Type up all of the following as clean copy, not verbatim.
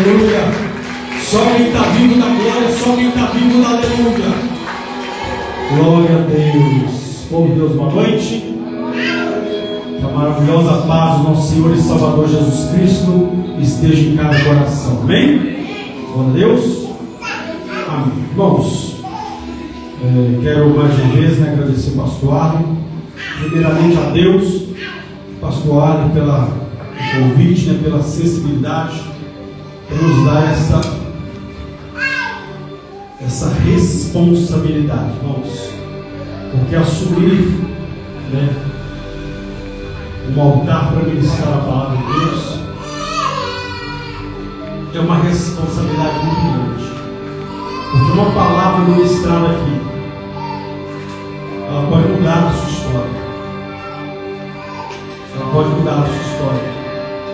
aleluia. Só quem está vivo da glória, só quem está vivo da aleluia. Glória a Deus. Povo de Deus, boa noite. Que a maravilhosa paz do nosso Senhor e Salvador Jesus Cristo esteja em cada coração. Amém? Glória a Deus. Amém. Irmãos, quero mais uma vez agradecer o pastor Arlen. Primeiramente a Deus, pastor Arlen, pelo convite, pela sensibilidade, por nos dar essa responsabilidade, irmãos. Porque assumir um altar para ministrar a palavra de Deus é uma responsabilidade muito grande. Porque uma palavra ministrada aqui, ela pode mudar a sua história. Ela pode mudar a sua história.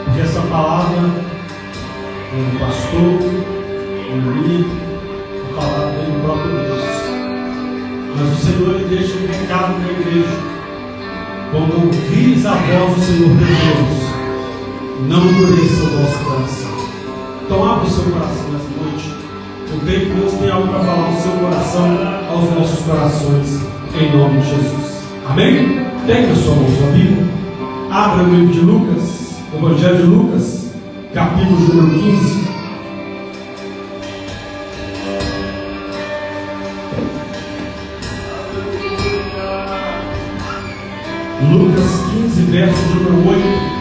Porque essa palavra, o pastor, o líder, a palavra vem do próprio Deus. Mas o Senhor ele deixa um recado na igreja. Quando ouvires a voz do Senhor teu Deus, não endureça o vosso coração. Então abra o seu coração nessa noite. Eu creio que Deus tem algo para falar no seu coração, aos nossos corações, em nome de Jesus. Amém? Pegue a sua mão, sua Bíblia. Abra o livro de Lucas, Evangelho de Lucas, capítulo número 15. Lucas 15, verso número 8.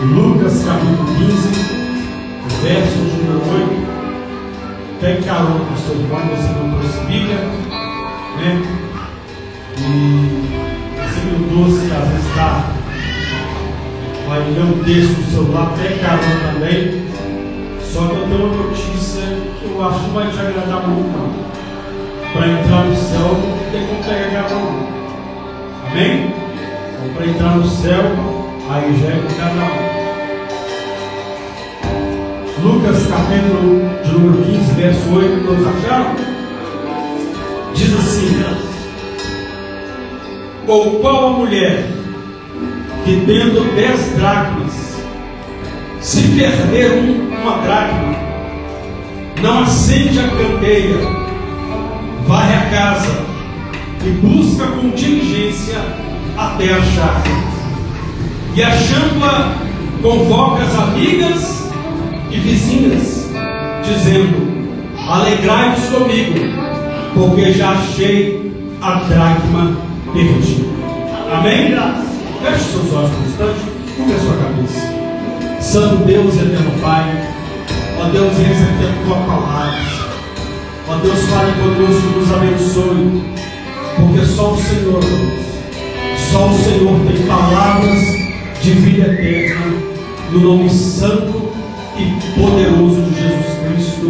Lucas capítulo 15, verso número 8. Pegue carona com o seu irmão, você não trouxe Bíblia, né? E versículo 12, que às vezes está, vai ler um texto no celular, pegue carona também. Só que eu tenho uma notícia que eu acho que não vai te agradar muito, não. Para entrar no céu, não tem como pegar cada um. Amém? Então, para entrar no céu, aí já é com cada um. Lucas, capítulo de número 15, verso 8, todos acharam? Diz assim: ou qual a mulher que tendo 10 dracmas, se perder uma dracma, não acende a candeia, varre a casa e busca com diligência até achar, e achando-a, convoca as amigas e vizinhas, dizendo: alegrai-vos comigo, porque já achei a dracma perdida. Amém? Feche seus olhos por um instante, cubra a sua cabeça. Santo Deus e eterno Pai, ó Deus, recebe a tua palavra. Ó Deus, fale conosco, nos abençoe, porque só o Senhor, só o Senhor tem palavras de vida eterna, no nome santo e poderoso de Jesus Cristo.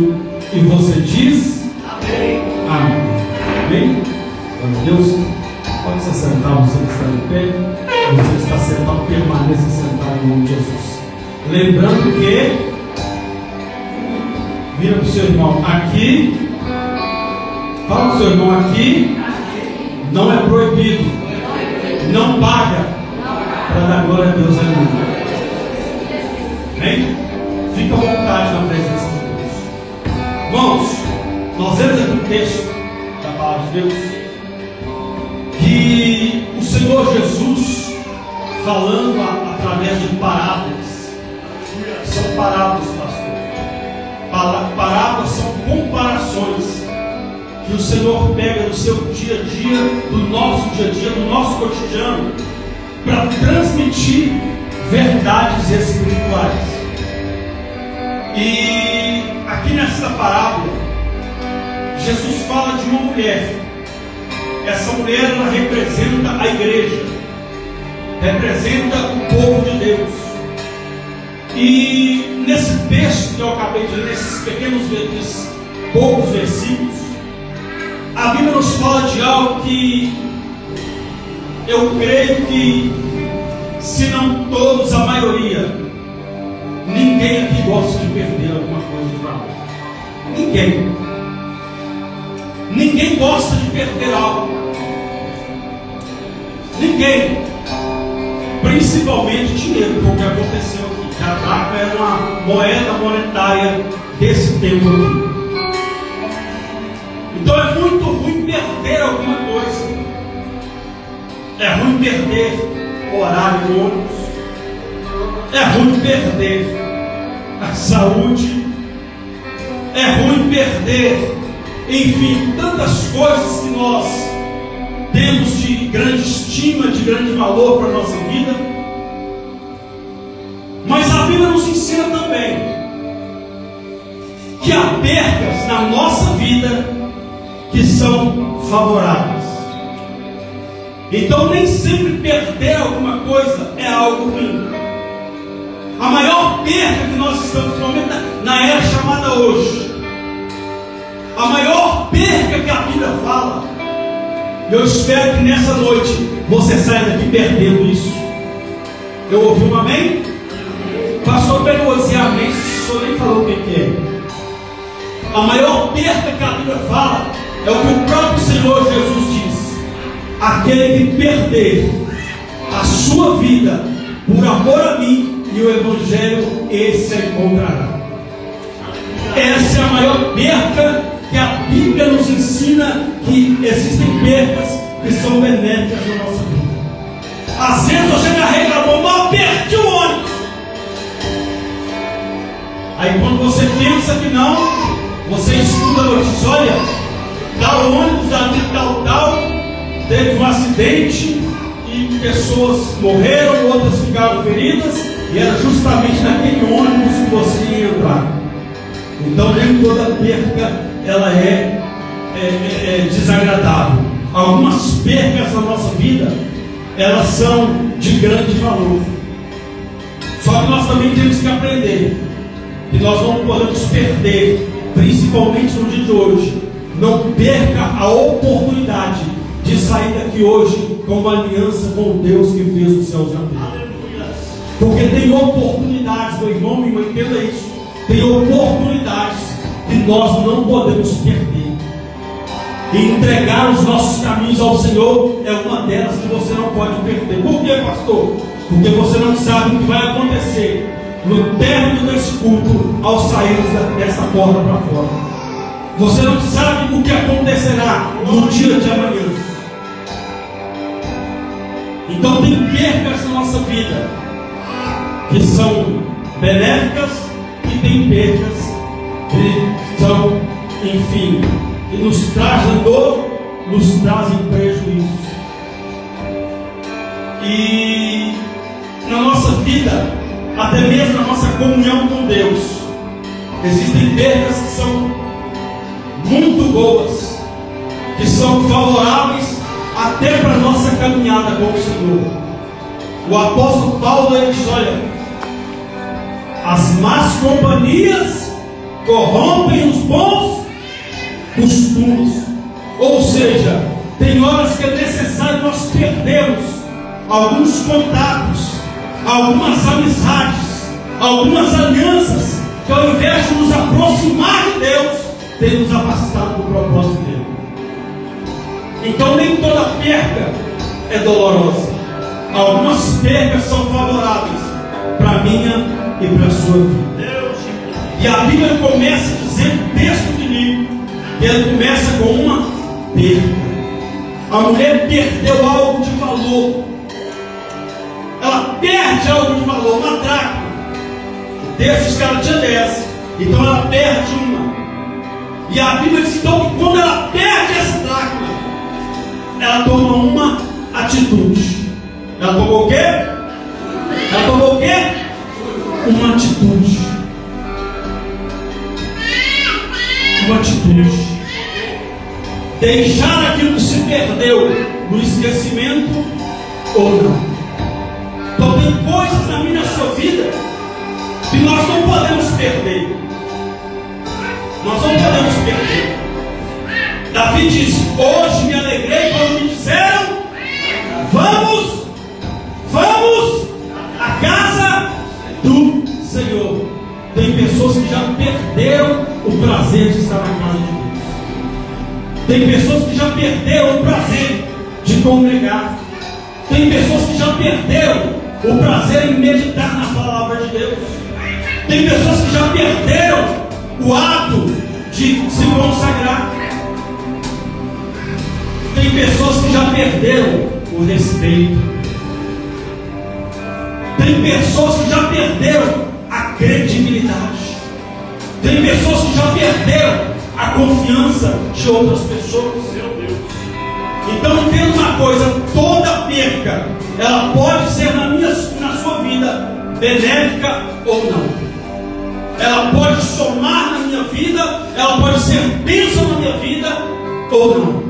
E você diz: amém. Amém. Amém? Glória a Deus. Pode se sentar, você que está de pé. Você que está sentado, permaneça sentado em nome de Jesus. Lembrando que, vira para o seu irmão aqui. Fala para o seu irmão aqui, não é proibido, não paga, para dar glória a Deus, aleluia. Amém? Fica à vontade na presença de Deus. Irmãos, nós vemos aqui um texto da palavra de Deus, que o Senhor Jesus, falando através de parábolas, são parábolas, pastor. Parábolas são comparações que o Senhor pega no seu dia a dia, do nosso dia a dia, do nosso cotidiano, para transmitir verdades espirituais. E aqui nessa parábola, Jesus fala de uma mulher. Essa mulher, ela representa a igreja, representa o povo de Deus. E nesse texto que eu acabei de ler, nesses pequenos poucos versículos, a Bíblia nos fala de algo que eu creio que, se não todos, a maioria, ninguém aqui gosta de perder alguma coisa de valor. Ninguém. Ninguém gosta de perder algo. Ninguém. principalmente dinheiro, foi o que aconteceu aqui. A dracma era uma moeda monetária desse tempo aqui. Então é muito ruim perder alguma coisa. É ruim perder o horário do ônibus. É ruim perder a saúde. É ruim perder, enfim, tantas coisas que nós temos de grande estima, de grande valor para a nossa vida. Mas a Bíblia nos ensina também que há percas na nossa vida que são favoráveis. Então nem sempre perder alguma coisa é algo ruim. A maior perda que nós estamos vivendo na era chamada hoje, a maior perda que a Bíblia fala, eu espero que nessa noite você saia daqui perdendo isso. Eu ouvi um amém? Pastor pegou esse amém, o senhor nem falou o que é. A maior perda que a Bíblia fala é o que o próprio Senhor Jesus diz: aquele que perder a sua vida por amor a mim e o Evangelho, esse a encontrará. Essa é a maior perca que a Bíblia nos ensina, que existem percas que são benéficas na nossa vida. Às vezes você carrega a mão, não perdi o ônibus. Aí quando você pensa que não, você escuta a notícia: olha, tal ônibus ali, tal, teve um acidente e pessoas morreram, outras ficaram feridas. E era justamente naquele ônibus que você ia entrar. Então nem toda perca ela é desagradável. Algumas percas na nossa vida, elas são de grande valor. Só que nós também temos que aprender que nós não podemos perder, principalmente no dia de hoje. Não perca a oportunidade de sair daqui hoje com uma aliança com Deus que fez os céus e a terra. Porque tem oportunidades, meu irmão, minha irmã, entenda isso. Tem oportunidades que nós não podemos perder. E entregar os nossos caminhos ao Senhor é uma delas que você não pode perder. Por quê, pastor? Porque você não sabe o que vai acontecer no término desse culto ao sairmos dessa porta para fora. Você não sabe o que acontecerá no dia de amanhã. Então tem percas na nossa vida que são benéficas e tem percas que são, enfim, que nos trazem dor, nos trazem prejuízo. E na nossa vida, até mesmo na nossa comunhão com Deus, existem percas que são muito boas, que são favoráveis até para a nossa caminhada com o Senhor. O apóstolo Paulo, ele diz: olha, as más companhias corrompem os bons costumes. Ou seja, tem horas que é necessário nós perdermos alguns contatos, algumas amizades, algumas alianças, que ao invés de nos aproximar de Deus, tem nos afastado do propósito dele. Então nem toda perca é dolorosa. Algumas percas são favoráveis para a minha e para a sua vida. E a Bíblia começa dizendo, o texto bíblico, que ele começa com uma perda. A mulher perdeu algo de valor. Ela perde algo de valor, uma dracma. O texto diz que ela tinha 10, então ela perde uma. E a Bíblia diz então que quando ela perde essa dracma, ela toma uma atitude. Ela tomou o quê? Ela tomou o quê? Uma atitude. Uma atitude. Deixar aquilo que se perdeu no esquecimento ou não. Então tem coisas na minha e na sua vida que nós não podemos perder. Nós não podemos perder. Davi disse: hoje me alegrei quando me disseram: vamos à casa do Senhor. Tem pessoas que já perderam o prazer de estar na casa de Deus. Tem pessoas que já perderam o prazer de congregar. Tem pessoas que já perderam o prazer em meditar na palavra de Deus. Tem pessoas que já perderam o ato de se consagrar. Tem pessoas que já perderam o respeito. Tem pessoas que já perderam a credibilidade. Tem pessoas que já perderam a confiança de outras pessoas. Meu Deus. Então entenda uma coisa: toda perca, ela pode ser na sua vida benéfica ou não. Ela pode somar na minha vida, ela pode ser bênção na minha vida ou não.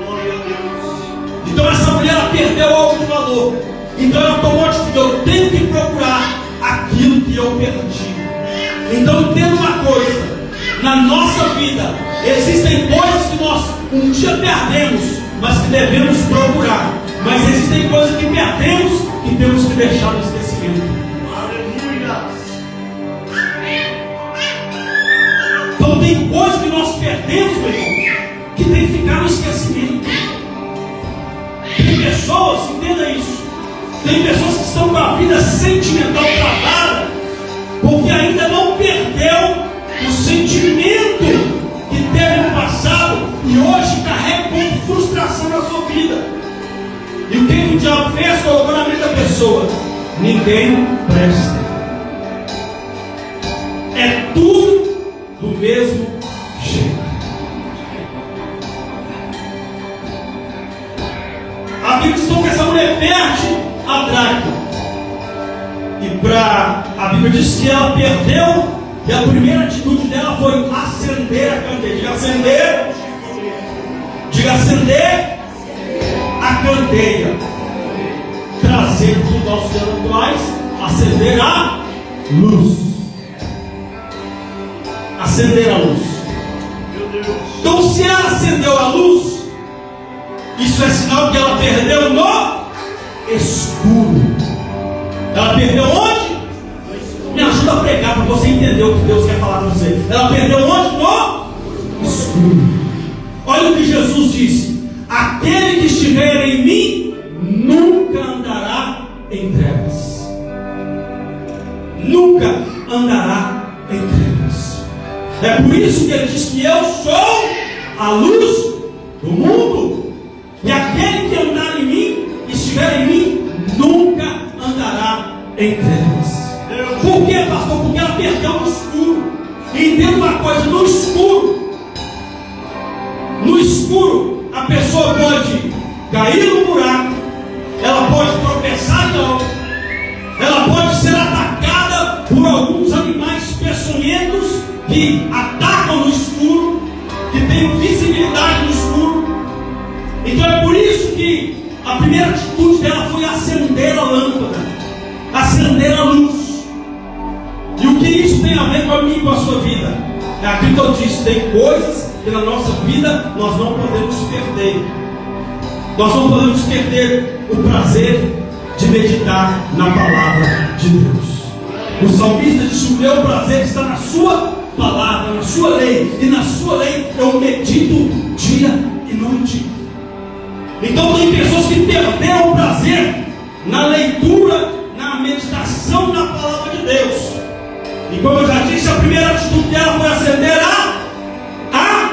Glória a Deus. Então essa mulher, ela perdeu algo de valor. Então ela tomou a atitude: eu tenho que procurar aquilo que eu perdi. Então entenda uma coisa: na nossa vida existem coisas que nós um dia perdemos, mas que devemos procurar. Mas existem coisas que perdemos que temos que deixar no esquecimento. Então tem coisas que nós perdemos, meu irmão, que tem que ficar no esquecimento. Tem pessoas, entenda isso, tem pessoas que estão com a vida sentimental travada, porque ainda não perdeu o sentimento que teve no passado e hoje carrega como frustração na sua vida. E o que o diabo fez? Colocou na mente da pessoa: ninguém presta. É tudo do mesmo jeito. A Bíblia diz que essa mulher perde a dracma. A Bíblia diz que ela perdeu, e a primeira atitude dela foi acender a candeia. Diga acender. Diga acender a candeia. Trazer para os nossos dias atuais, acender a luz. Acender a luz. Então, se ela acendeu a luz, isso é sinal que ela perdeu no escuro. Ela perdeu onde? Me ajuda a pregar para você entender o que Deus quer falar para você. Ela perdeu onde? No escuro. Olha o que Jesus disse: aquele que estiver em mim nunca andará em trevas. Nunca andará em trevas. É por isso que ele diz que eu sou a luz do mundo. E aquele que andar em mim, estiver em mim, nunca andará em trevas. Por quê, pastor? Porque ela perdeu no escuro. E entenda uma coisa: no escuro, a pessoa pode cair no buraco, ela pode tropeçar em algo, ela pode ser atacada por alguns animais peçonhentos que atacam no escuro, que tem visibilidade no escuro. Então é por isso que a primeira atitude dela foi acender a lâmpada, acender a luz. E o que isso tem a ver com a minha e com a sua vida? É aquilo que eu disse: tem coisas que na nossa vida nós não podemos perder. Nós não podemos perder o prazer de meditar na palavra de Deus. O salmista disse: o meu prazer está na sua palavra, na sua lei, e na sua lei eu medito dia e noite. Então tem pessoas que perderam o prazer na leitura, na meditação na palavra de Deus. E como eu já disse, a primeira atitude dela foi acender a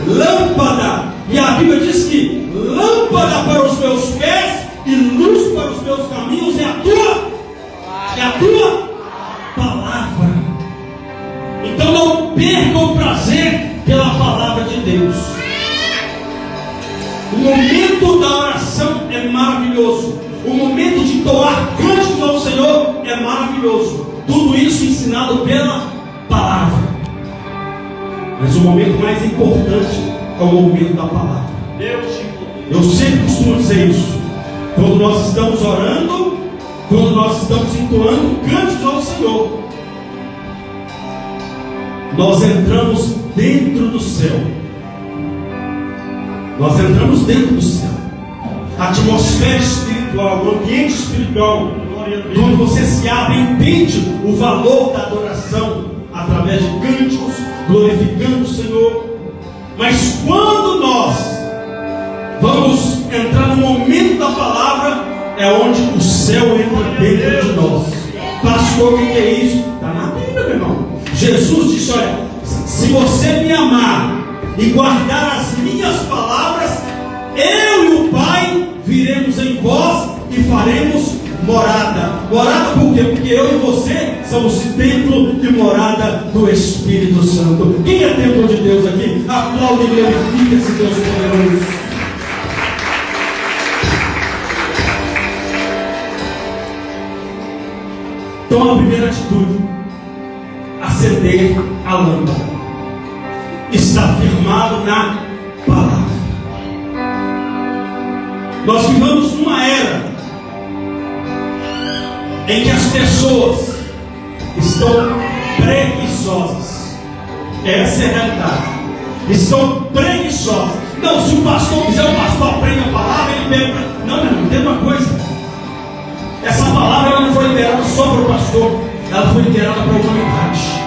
lâmpada. E a Bíblia diz que lâmpada para os meus pés e luz para os meus caminhos é a tua palavra. Então não perca o prazer pela palavra de Deus. O momento da oração é maravilhoso. O momento de doar cânticos ao Senhor é maravilhoso. Tudo isso ensinado pela palavra. Mas o momento mais importante é o momento da palavra. Eu sempre costumo dizer isso. Quando nós estamos orando, quando nós estamos entoando cânticos ao Senhor, nós entramos dentro do céu. Nós entramos dentro do céu. A atmosfera espiritual, o ambiente espiritual, quando você se abre, entende o valor da adoração através de cânticos, glorificando o Senhor. Mas quando nós vamos entrar no momento da palavra, é onde o céu entra dentro de nós. Pastor, o que é isso? Está na Bíblia, meu irmão. Jesus disse: olha, se você me amar e guardar as minhas palavras, eu e o Pai viremos em vós e faremos morada. Morada por quê? Porque eu e você somos templo e morada do Espírito Santo. Quem é templo de Deus aqui? Aplaude e glorifique esse Deus poderoso. Então a primeira atitude: acender a lâmpada. Está firmado na palavra. Nós vivemos numa era em que as pessoas estão preguiçosas. Essa é a realidade. Estão preguiçosas. Não, se o pastor quiser, o pastor aprende a palavra, ele pega. Não, não, tem uma coisa. Essa palavra ela não foi liberada só para o pastor, ela foi liberada para a humanidade.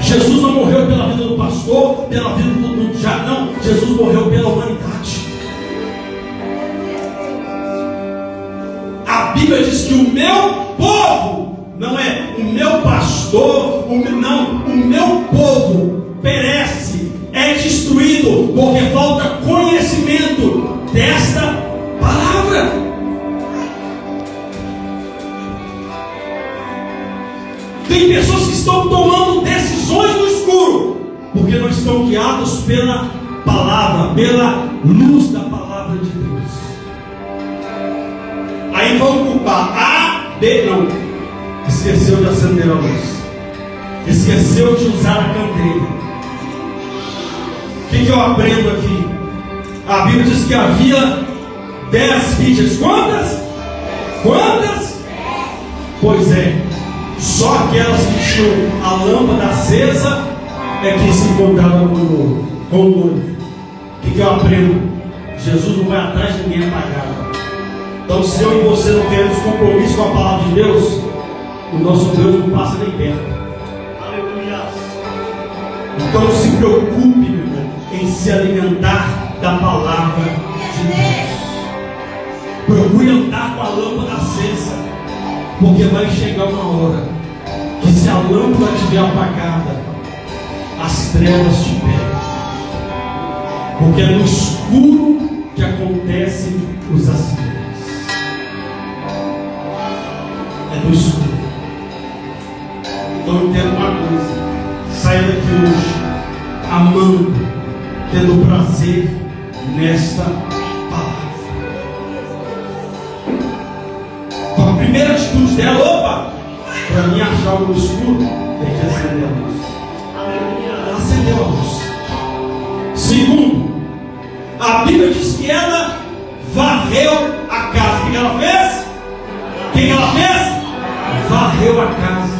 Jesus não morreu pela vida do pastor, pela vida do já não. Jesus morreu pela humanidade. A Bíblia diz que o meu povo, não é o meu pastor, o meu povo perece, é destruído, porque falta conhecimento desta palavra. Tem pessoas que estão tomando decisões no escuro, porque não estão guiados pela palavra, pela luz da palavra de Deus. Aí vão culpar A, B, não. Esqueceu de acender a luz. Esqueceu de usar a candeia. O que eu aprendo aqui? A Bíblia diz que havia 10 virgens. Quantas? Quantas? Pois é. Só aquelas que tinham a lâmpada acesa é que se encontravam com o noivo. O que eu aprendo? Jesus não vai atrás de ninguém apagado. Então, se eu e você não temos compromisso com a palavra de Deus, o nosso Deus não passa nem perto. Aleluia. Então, se preocupe, meu irmão, em se alimentar da palavra de Deus. Procure andar com a lâmpada acesa. Porque vai chegar uma hora que, se a lâmpada estiver apagada, as trevas te pegam. Porque é no escuro que acontecem os acidentes. É no escuro. Então entenda uma coisa: saia daqui hoje amando, tendo prazer nesta palavra. A primeira atitude dela: opa, para mim achar algo no escuro, tem que acender a luz. Ela acendeu a luz. Segundo, a Bíblia diz que ela varreu a casa. O que ela fez? O que ela fez? Varreu a casa.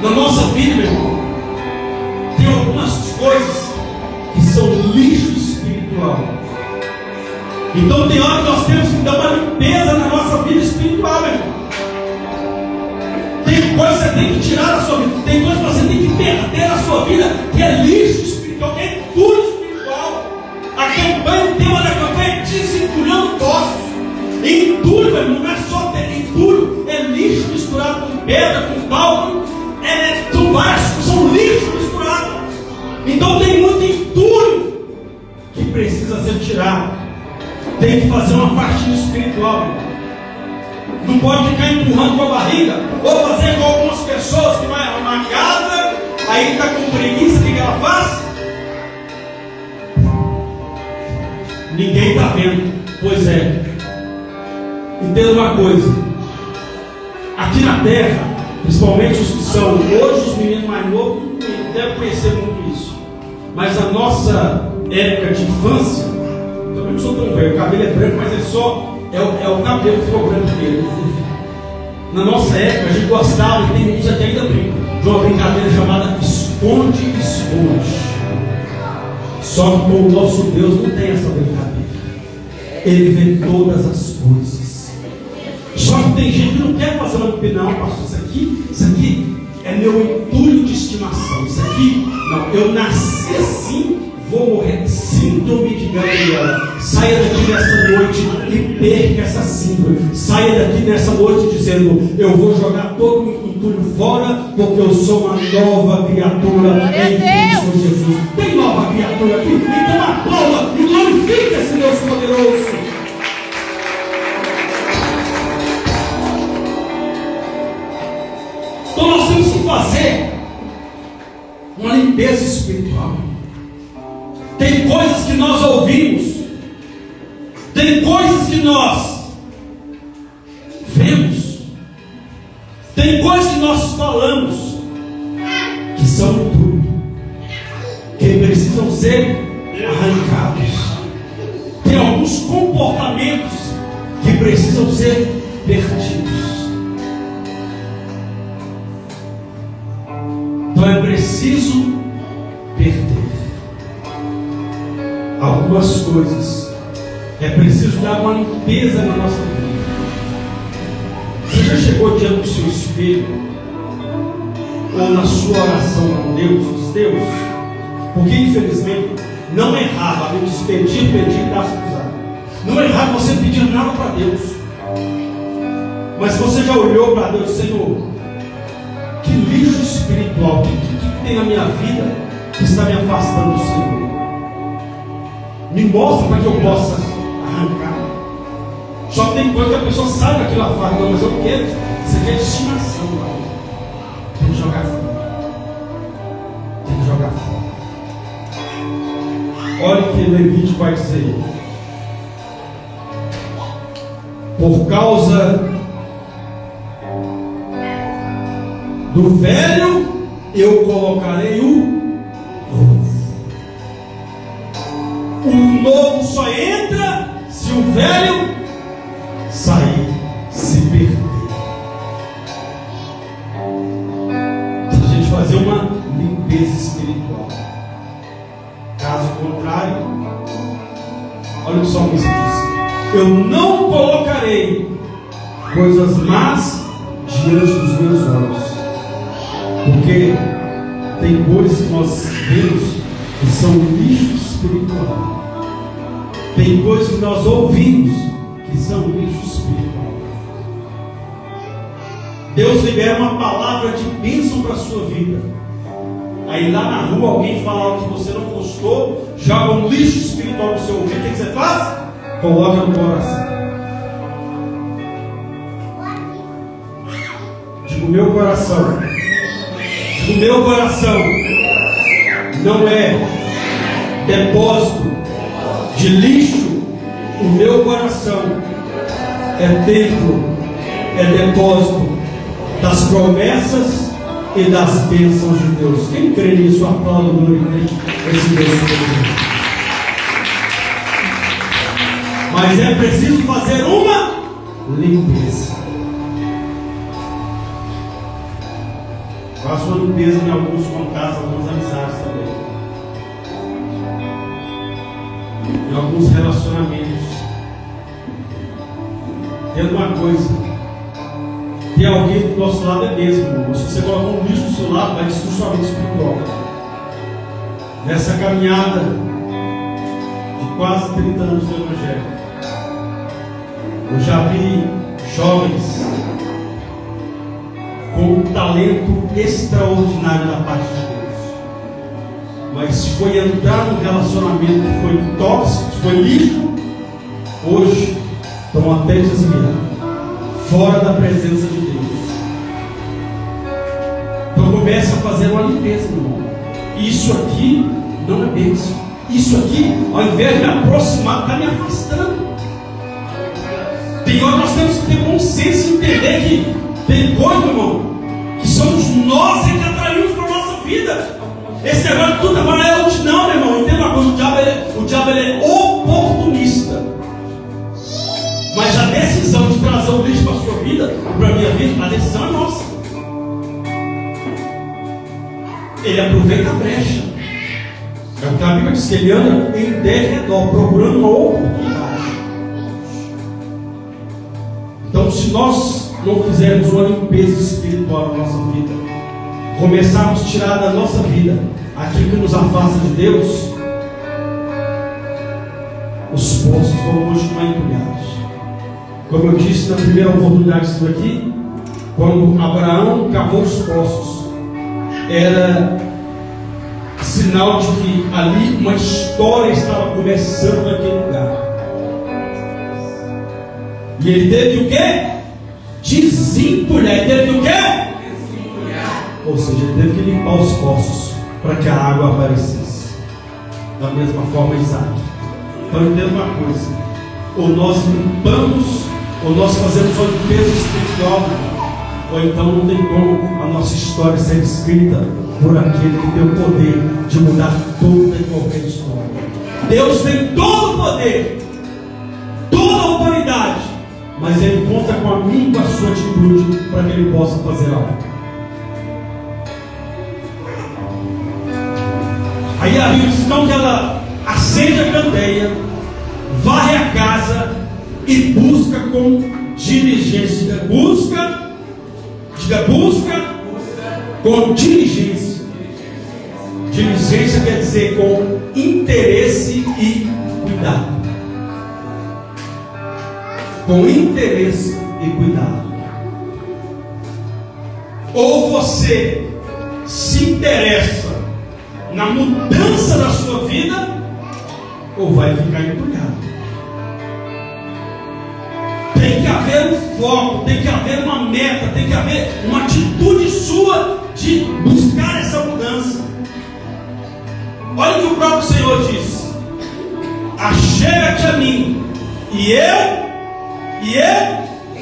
Na nossa vida, meu irmão, tem algumas coisas que são lixo espiritual. Então tem hora que nós temos que dar uma limpeza na nossa vida espiritual, meu irmão. Tem coisas que você tem que tirar da sua vida. Tem coisas que você tem que perder na sua vida, que é lixo espiritual, que é entulho espiritual. A campanha, o tema da campanha é desentulhando poços. Entulho, meu irmão, não é só ter entulho, é lixo misturado com pedra, com pau, são vários, são lixo misturado. Então tem muito entulho que precisa ser tirado. Tem que fazer uma faxina espiritual, meu irmão. Não pode ficar empurrando com a barriga, ou fazer com algumas pessoas que vai arrumar a casa, aí está com preguiça. O que ela faz? Ninguém está vendo. Pois é. Entenda uma coisa: aqui na terra, principalmente os que são hoje, os meninos mais novos não devem conhecer muito isso, mas a nossa época de infância, também não sou tão velho, o cabelo é branco, mas é o cabelo que ficou branco dele. Na nossa época a gente gostava, e tem uns até ainda brincam, de uma brincadeira chamada esconde-esconde. Só que com o nosso Deus não tem essa brincadeira. Ele vê todas as coisas. Só que tem gente que não quer fazer uma opinião, pastor, isso aqui é meu entulho de estimação. Isso aqui, não, eu nasci assim, vou morrer. Síndrome de Gabriela. Saia daqui nessa noite e perca essa síndrome. Saia daqui nessa noite dizendo: eu vou jogar todo o entulho fora, porque eu sou uma nova criatura em Cristo Jesus. Tem nova criatura aqui? Então aplauda e glorifique esse Deus poderoso. Então nós temos que fazer uma limpeza espiritual. Tem coisas que nós ouvimos, tem coisas que nós vemos, tem coisas que nós falamos que são entulho, que precisam ser arrancados. Tem alguns comportamentos que precisam ser perdidos. Então é preciso perder algumas coisas. É preciso dar uma limpeza na nossa vida. Você já chegou diante do seu espelho, ou na sua oração com Deus, diz: Deus, porque infelizmente não é errado a gente pedir e dar acusado. Não é errado você pedir nada para Deus, mas você já olhou para Deus: Senhor, que lixo espiritual que tem na minha vida que está me afastando do Senhor? Me mostra para que eu possa arrancar. Só tem coisa que a pessoa sabe daquilo lá fora. Não, mas eu quero. Você quer estimação lá. Tem que jogar fora. Tem que jogar fora. Olha o que Levítico vai dizer. Por causa do velho, eu colocarei o novo. O novo só entra se o velho sair, se perder. Se a gente fazer uma limpeza espiritual. Caso contrário, olha o que o salmista diz: eu não colocarei coisas más diante dos meus olhos. Porque tem coisas que nós vemos que são lixo espiritual. Tem coisas que nós ouvimos que são lixo espiritual. Deus libera uma palavra de bênção para a sua vida. Aí lá na rua alguém fala algo que você não gostou, joga um lixo espiritual no seu ouvido. O que você faz? Coloca no coração. Digo: o meu coração. O meu coração não é depósito de lixo. O meu coração é templo, é depósito das promessas e das bênçãos de Deus. Quem crê nisso, aplauda, glorifique esse Deus. Mas é preciso fazer uma limpeza. Faço uma limpeza em alguns contatos, algumas amizades também, em alguns relacionamentos. Tendo uma coisa: ter alguém do nosso lado é mesmo, irmão. Se você colocar um lixo do seu lado, vai destruir sua vida espiritual. Nessa caminhada de quase 30 anos do Evangelho, eu já vi jovens com um talento extraordinário da parte de Deus, mas foi entrar num relacionamento que foi tóxico, que foi lixo. Hoje estão até desviando, fora da presença de Deus. Então começa a fazer uma limpeza, meu irmão. Isso aqui não é bênção. Isso aqui, ao invés de me aproximar, está me afastando. Tem hora nós temos que ter bom senso e entender que tem coisa, meu irmão, que somos nós que atraímos para a nossa vida. Esse negócio de tudo agora é hoje, não, meu irmão. Entenda uma coisa: o diabo ele é oportunista. Mas a decisão de trazer o lixo para a sua vida, para a minha vida, a decisão é nossa. Ele aproveita a brecha. É o que a Bíblia diz, que ele anda em derredor, procurando uma oportunidade. Então, se nós não fizermos uma limpeza espiritual na nossa vida, começarmos a tirar da nossa vida aquilo que nos afasta de Deus, poços vão continuar entulhados. Como eu disse na primeira oportunidade que estive aqui, quando Abraão cavou os poços, era sinal de que ali uma história estava começando naquele lugar. E ele teve o quê? Desentulhar. Ele teve o quê? Desentulhar. Ou seja, ele teve que limpar os poços para que a água aparecesse. Da mesma forma, Isaac. Então entenda uma coisa: ou nós limpamos, ou nós fazemos uma limpeza espiritual, ou então não tem como a nossa história ser escrita por aquele que tem o poder de mudar toda e qualquer história. Deus tem todo o poder, toda a autoridade, mas Ele conta com a minha e com a sua atitude para que Ele possa fazer algo. Aí a Bíblia diz então que ela acende a candeia, varre a casa e busca com diligência. Diga busca com diligência. Diligência quer dizer com interesse e cuidado. Com interesse e cuidado. Ou você se interessa na mudança da sua vida, ou vai ficar entulhado. Tem que haver um foco, tem que haver uma meta, tem que haver uma atitude sua de buscar essa mudança. Olha o que o próprio Senhor diz: achega-te a mim, e eu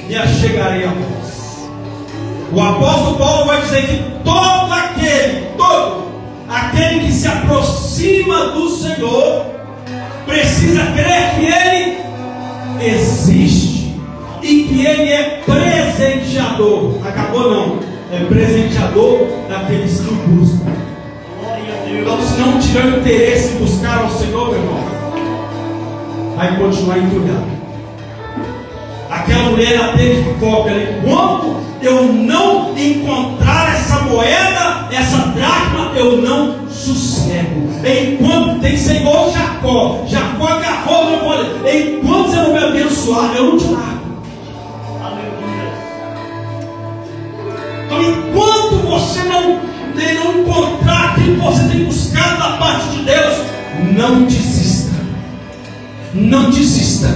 me achegarei a vós. O apóstolo Paulo vai dizer que todo aquele que se aproxima do Senhor precisa crer que Ele existe e que Ele é presenteador. Acabou não, é presenteador daqueles que o buscam. Então, se não tiver interesse em buscar ao Senhor, meu irmão, vai continuar entulhado. Aquela mulher, ela teve foco. Enquanto eu não encontrar essa moeda, essa dracma, eu não sossego. Enquanto tem Senhor Jacó agarrou meu poder. Enquanto você não me abençoar, eu não te largo. Então, enquanto você não encontrar aquilo que você tem buscado da parte de Deus, não desista. Não desista.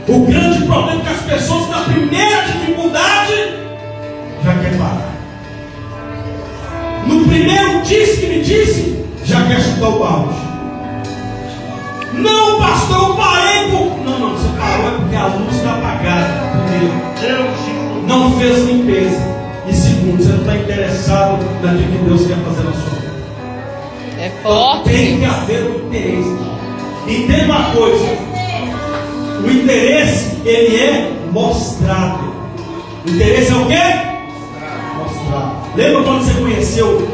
O grande problema é que as pessoas, na primeira dificuldade, já quer parar. No primeiro disse que me disse, já quer chutar o balde. Não, pastor, eu parei por... Não, você parou é porque a luz está apagada. Primeiro, não fez limpeza. E segundo, você não está interessado naquilo que Deus quer fazer na sua vida. É forte. Tem que haver um interesse. Entenda uma coisa: o interesse, ele é mostrado. O interesse é o quê? Mostrado. Lembra quando você conheceu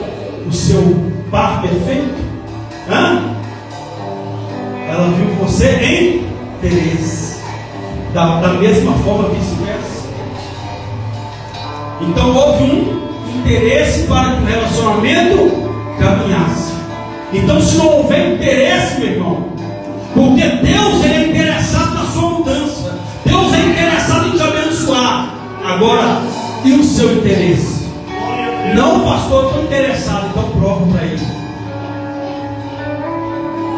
o seu par perfeito? Ela viu você em interesse. Da mesma forma, vice-versa. Então houve um interesse para que o relacionamento caminhasse. Então, se não houver interesse, meu irmão, porque Deus é interessado na sua mudança, Deus é interessado em te abençoar. Agora, e o seu interesse? Não, pastor, eu estou interessado. Então prova para ele.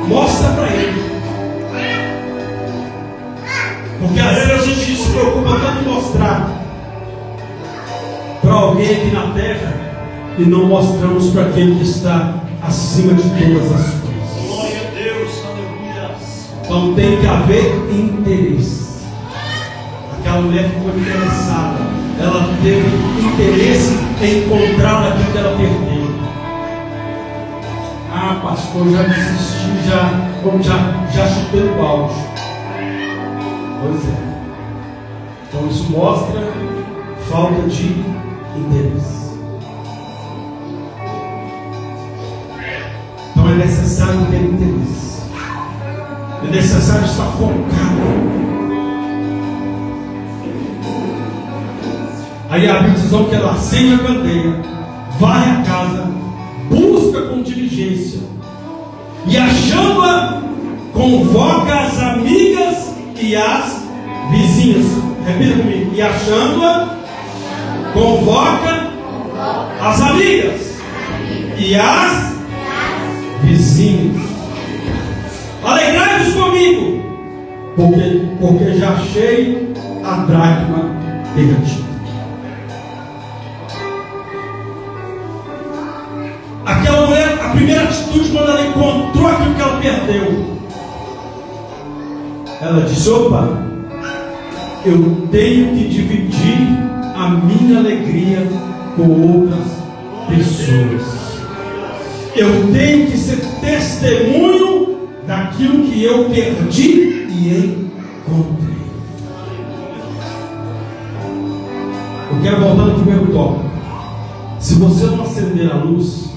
Mostra para ele. Porque às vezes a gente se preocupa tanto em mostrar para alguém aqui na terra e não mostramos para aquele que está acima de todas as coisas. Glória a Deus, aleluia. Então tem que haver interesse. Aquela mulher ficou interessada. Ela teve interesse em encontrar aquilo que ela perdeu. Ah, pastor, já desisti, já chutei o balde. Pois é. Então isso mostra falta de interesse. Então é necessário ter interesse. É necessário estar focado. Aí a Bíblia diz que ela acende a candeia, varre a casa, busca com diligência, e achando-a, convoca as amigas e as vizinhas. Repita comigo. E achando-a, convoca as amigas e as vizinhas. Alegrai-vos comigo, porque já achei a dracma perdida. Aquela mulher, a primeira atitude quando ela encontrou aquilo que ela perdeu, ela disse: opa, eu tenho que dividir a minha alegria com outras pessoas. Eu tenho que ser testemunho daquilo que eu perdi e encontrei. Eu quero voltar no primeiro tópico. Se você não acender a luz,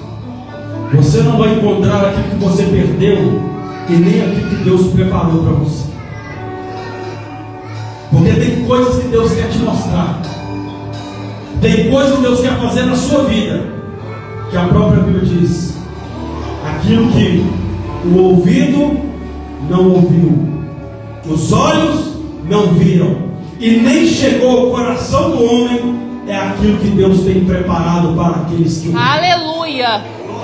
você não vai encontrar aquilo que você perdeu e nem aquilo que Deus preparou para você. Porque tem coisas que Deus quer te mostrar, tem coisas que Deus quer fazer na sua vida, que a própria Bíblia diz: aquilo que o ouvido não ouviu, os olhos não viram e nem chegou ao coração do homem, é aquilo que Deus tem preparado para aqueles que o amam. Aleluia!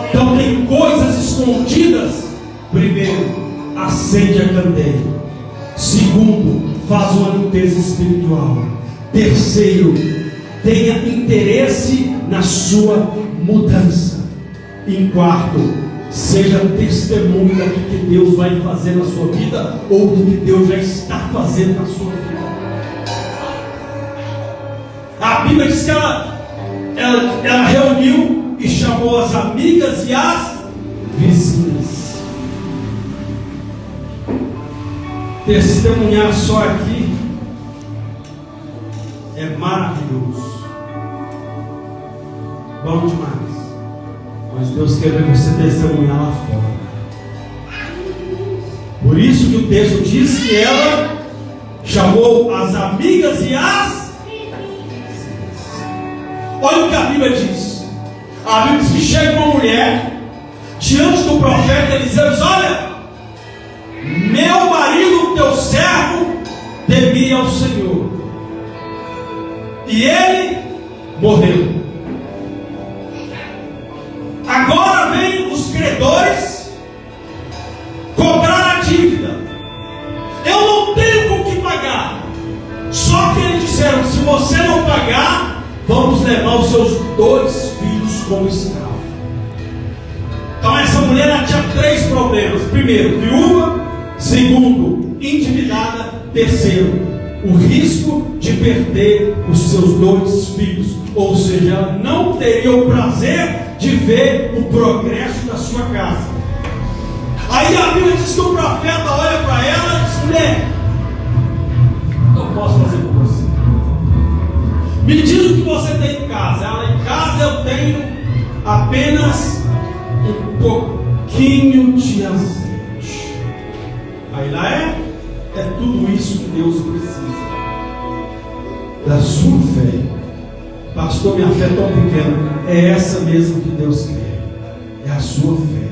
Então tem coisas escondidas. Primeiro, acende a candeia. Segundo, faz uma limpeza espiritual. Terceiro, tenha interesse na sua mudança. Em quarto, seja testemunho daquilo que Deus vai fazer na sua vida, ou do que Deus já está fazendo na sua vida. A Bíblia diz que ela reuniu e chamou as amigas e as vizinhas. Testemunhar só aqui é maravilhoso, bom demais. Mas Deus quer ver você testemunhar lá fora. Por isso que o texto diz que ela chamou as amigas e as vizinhas. Olha o que a Bíblia diz. A Bíblia diz que chega uma mulher diante do profeta Eliseu e diz: olha, meu marido, teu servo, temia ao Senhor, e ele morreu. Agora vem os credores cobrar a dívida. Eu não tenho com que pagar. Só que eles disseram: se você não pagar, vamos levar os seus 2 filhos como escravo. Então essa mulher ela tinha 3 problemas. Primeiro, viúva. Segundo, endividada. Terceiro, o risco de perder os seus 2 filhos. Ou seja, ela não teria o prazer de ver o progresso da sua casa. Aí a Bíblia diz que o profeta olha para ela e diz: mulher, eu posso fazer por você. Me diz o que você tem em casa. Ela: em casa eu tenho apenas um pouquinho de azeite. Aí lá é tudo isso que Deus precisa da sua fé. Pastor, minha fé é tão pequena. É essa mesmo que Deus quer. É a sua fé.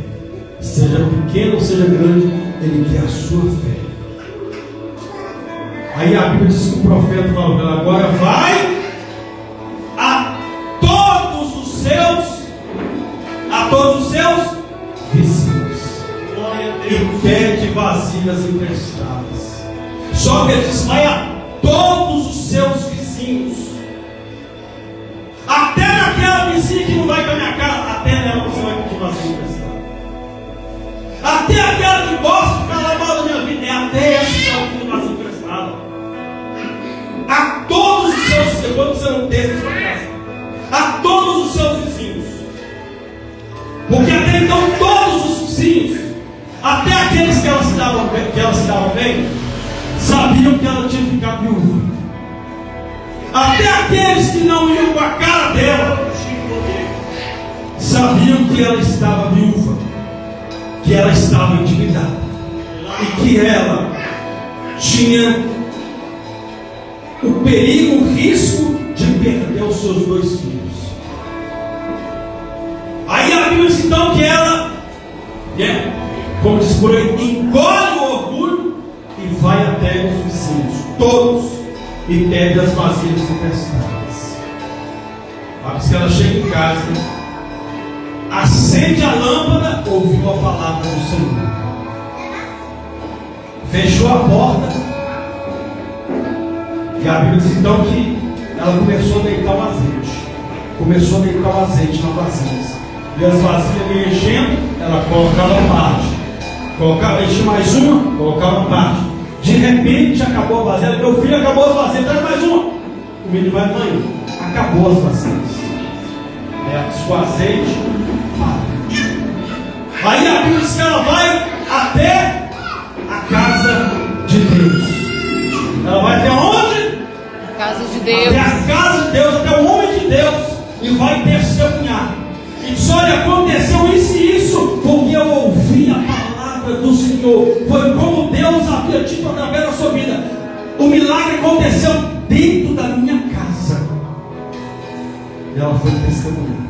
Seja pequena ou seja grande, Ele quer a sua fé. Aí a Bíblia diz que o profeta falou: agora vai a todos os seus vizinhos e pede vasilhas emprestadas. Só que ele diz: vai a todos os seus vizinhos, até naquela vizinha que não vai com a minha cara, até nela você vai pedir vasilha emprestada. Até aquela que gosta de falar mal da minha vida, até essa que vai pedir vasilha emprestada. A todos os seus, quando você não tem na sua casa, a todos os seus vizinhos. Porque até então todos os vizinhos, até aqueles que ela se davam bem, sabiam que ela tinha que ficar viúva. Até aqueles que não iam com a cara dela sabiam que ela estava viúva, que ela estava endividada e que ela tinha o perigo, o risco de perder os seus 2 filhos. Aí a Bíblia diz então que ela, como diz por aí, engole o todos, e pede as vasilhas emprestadas. Se ela chega em casa, acende a lâmpada, ouviu a palavra do Senhor, fechou a porta, e a Bíblia diz então que ela começou a deitar o azeite, nas vasilhas, e as vasilhas iam enchendo, ela colocava uma parte, enche mais uma, colocava uma parte. De repente acabou a vasilha. Meu filho, acabou as vasilhas, traz mais uma. O menino vai, mãe, acabou as vasilhas. Com azeite, aí a Bíblia diz que ela vai até a casa de Deus. Ela vai até onde? A casa de Deus. Até a casa de Deus, até o homem de Deus, e vai testemunhar. E diz: olha, aconteceu isso e isso, porque eu ouvi a palavra do Senhor. Foi como Deus havia dito através da sua vida. O milagre aconteceu dentro da minha casa. E ela foi testemunhar.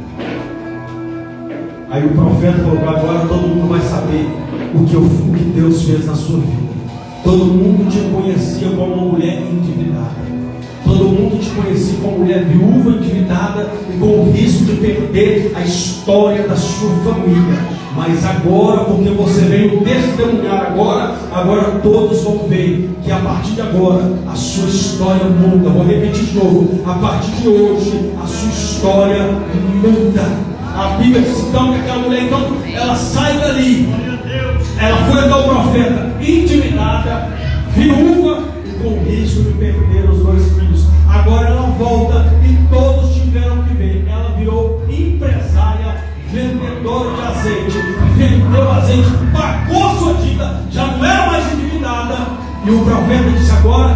Aí o profeta falou: agora todo mundo vai saber o que Deus fez na sua vida. Todo mundo te conhecia como uma mulher endividada. Todo mundo te conhecia como mulher viúva, endividada e com o risco de perder a história da sua família. Mas agora, porque você veio testemunhar agora todos vão ver que a partir de agora a sua história muda. Vou repetir de novo: a partir de hoje a sua história muda. A Bíblia diz então que aquela mulher, então, ela sai dali. Ela foi até o profeta endividada, viúva e com risco de perder os 2 filhos. Agora ela volta e todos tiveram que ver. Ela virou empresária, vendedora de azeite, vendeu azeite, pagou sua dívida, já não era mais endividada. E o profeta disse: agora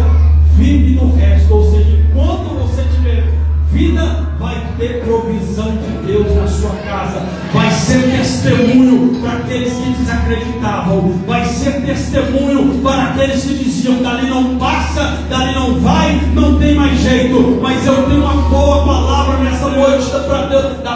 vive no resto. Ou seja, enquanto você tiver vida, vai ter provisão de Deus na sua casa. Vai ser testemunho para aqueles que desacreditavam. Vai ser testemunho para aqueles que diziam: dali não passa, dali não vai, não tem mais jeito. Mas eu tenho uma boa palavra nessa noite da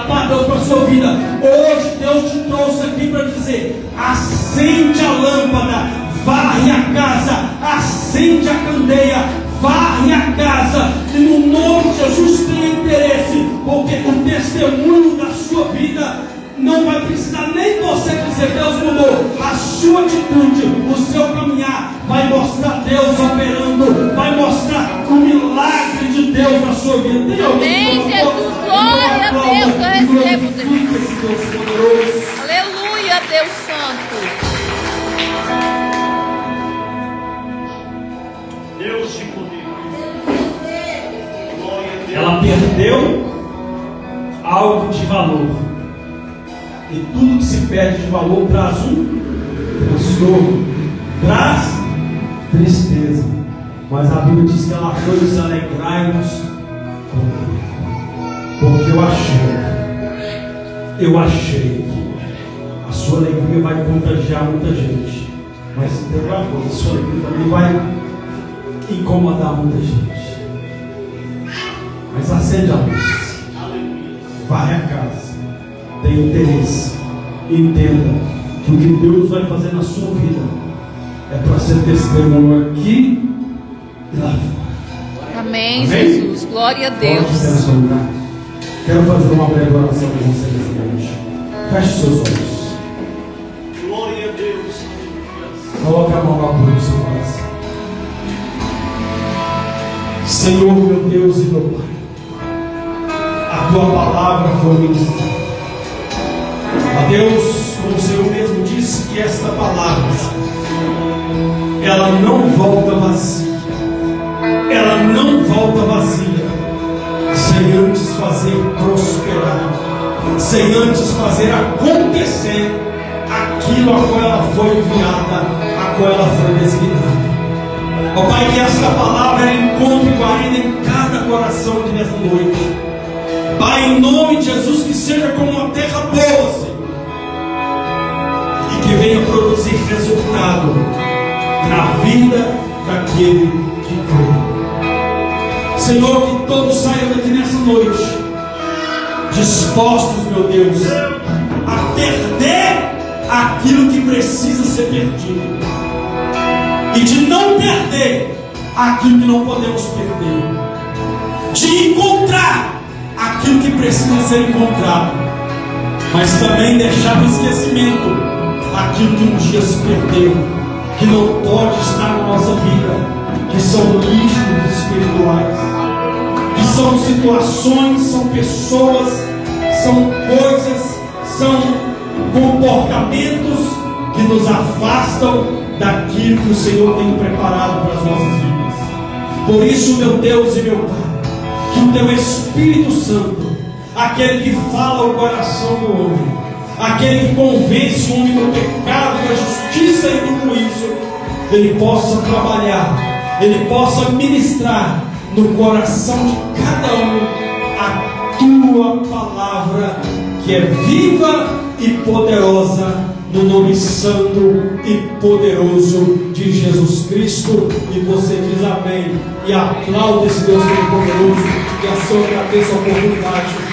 parte de Deus para a sua vida. Hoje Deus te trouxe aqui para dizer: acende a lâmpada, varre a casa, acende a candeia, varre a casa, e no nome de Jesus tenha interesse, porque o testemunho da sua vida não vai precisar nem você dizer Deus mudou. A sua atitude, o seu caminhar vai mostrar Deus operando, vai mostrar o milagre de Deus na sua vida. Tem alguém? Amém, Jesus, glória a Deus, eu recebo Deus. Aleluia, Deus Santo. Deus de poder. Glória a Deus. Ela perdeu algo de valor. E tudo que se perde de valor traz um transtorno, traz tristeza. Mas a Bíblia diz que ela achou e se alegrai-nos com Ele. Porque eu achei que a sua alegria vai contagiar muita gente. Mas tem uma coisa: a sua alegria também vai incomodar muita gente. Mas acende a luz, varre a casa, tenha interesse, entenda que o que Deus vai fazer na sua vida é para ser testemunho aqui e lá fora. Amém, Amém? Jesus, glória a Deus. Pode ser no seu lugar. Quero fazer uma breve oração com você nessa noite. Feche seus olhos. Glória a Deus. Coloque a mão no apoio do seu coração. Senhor, meu Deus e meu Pai, a tua palavra foi ministrada. A Deus, como o Senhor mesmo disse, que esta palavra, ela não volta vazia. Ela não volta vazia, sem antes fazer prosperar, sem antes fazer acontecer aquilo a qual ela foi enviada, a qual ela foi designada. Ó Pai, que esta palavra encontre guarida em cada coração aqui nesta noite. Pai, em nome de Jesus, que seja como uma terra boa, Senhor, e que venha produzir resultado na vida daquele que crê. Senhor, que todos saiam daqui nessa noite dispostos, meu Deus, a perder aquilo que precisa ser perdido, e de não perder aquilo que não podemos perder, de encontrar aquilo que precisa ser encontrado, mas também deixar no esquecimento aquilo que um dia se perdeu, que não pode estar na nossa vida, que são lixos espirituais, que são situações, são pessoas, são coisas, são comportamentos que nos afastam daquilo que o Senhor tem preparado para as nossas vidas. Por isso, meu Deus e meu Pai, que o Teu Espírito Santo, aquele que fala o coração do homem, aquele que convence o homem do pecado, da justiça e do juízo, ele possa trabalhar, ele possa ministrar no coração de cada um a Tua palavra, que é viva e poderosa, no nome santo e poderoso de Jesus Cristo. E você diz amém, e aplaude esse Deus Todo-Poderoso, e a sua agradeça a oportunidade